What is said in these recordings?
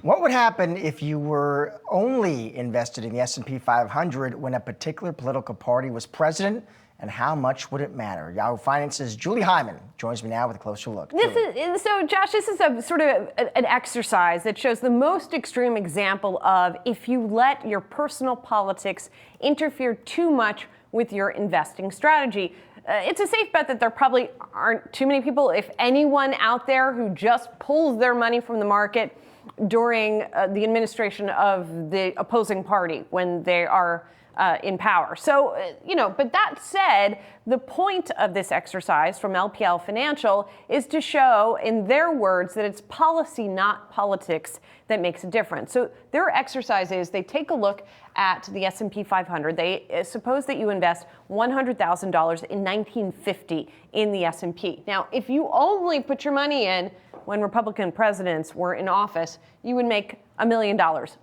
What would happen if you were only invested in the S&P 500 when a particular political party was president, and how much would it matter? Yahoo Finance's Julie Hyman joins me now with a closer look. So, Josh, this is a sort of an exercise that shows the most extreme example of if you let your personal politics interfere too much with your investing strategy. It's a safe bet that there probably aren't too many people, if anyone out there, who just pulls their money from the market during the administration of the opposing party when they are in power. So, but that said, the point of this exercise from LPL Financial is to show, in their words, that it's policy, not politics, that makes a difference. So their exercise is they take a look at the S&P 500. They suppose that you invest $100,000 in 1950 in the S&P. Now, if you only put your money in when Republican presidents were in office, you would make $1 million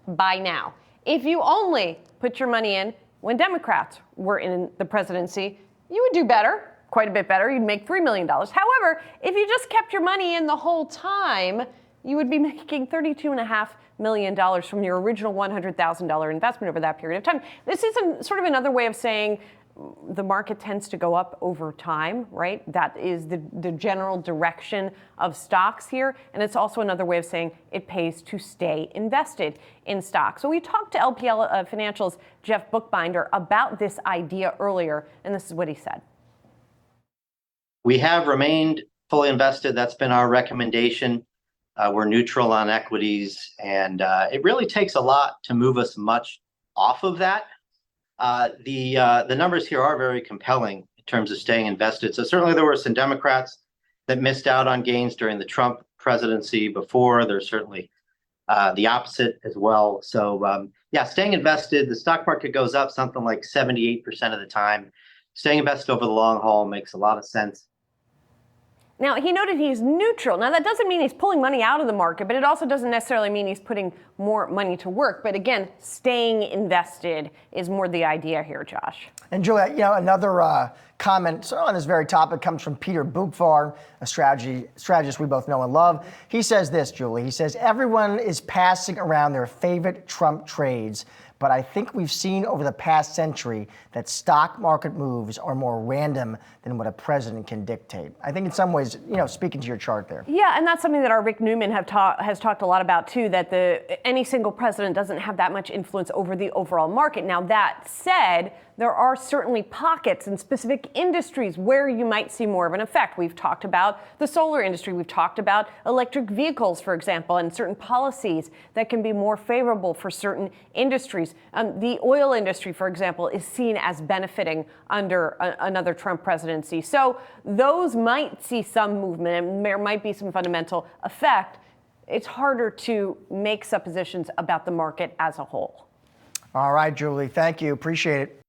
by now. If you only put your money in when Democrats were in the presidency, you would do better, quite a bit better. You'd make $3 million. However, if you just kept your money in the whole time, you would be making $32.5 million from your original $100,000 investment over that period of time. This is sort of another way of saying the market tends to go up over time, right? That is the general direction of stocks here. And it's also another way of saying it pays to stay invested in stocks. So we talked to LPL Financial's Jeff Buchbinder about this idea earlier, and this is what he said. We have remained fully invested. That's been our recommendation. We're neutral on equities, and it really takes a lot to move us much off of that. The numbers here are very compelling in terms of staying invested. So certainly there were some Democrats that missed out on gains during the Trump presidency before. There's certainly the opposite as well. So staying invested, the stock market goes up something like 78% of the time. Staying invested over the long haul makes a lot of sense. Now, he noted he's neutral. Now, that doesn't mean he's pulling money out of the market, but it also doesn't necessarily mean he's putting more money to work. But again, staying invested is more the idea here, Josh. And Julia, another comment on this very topic comes from Peter Buchbinder, a strategist we both know and love. He says this, Julie. He says, everyone is passing around their favorite Trump trades, but I think we've seen over the past century that stock market moves are more random than what a president can dictate. I think in some ways, speaking to your chart there. Yeah, and that's something that our Rick Newman has talked a lot about too, that any single president doesn't have that much influence over the overall market. Now, that said, there are certainly pockets in specific industries where you might see more of an effect. We've talked about the solar industry. We've talked about electric vehicles, for example, and certain policies that can be more favorable for certain industries. The oil industry, for example, is seen as benefiting under another Trump presidency. So those might see some movement, and there might be some fundamental effect. It's harder to make suppositions about the market as a whole. All right, Julie. Thank you. Appreciate it.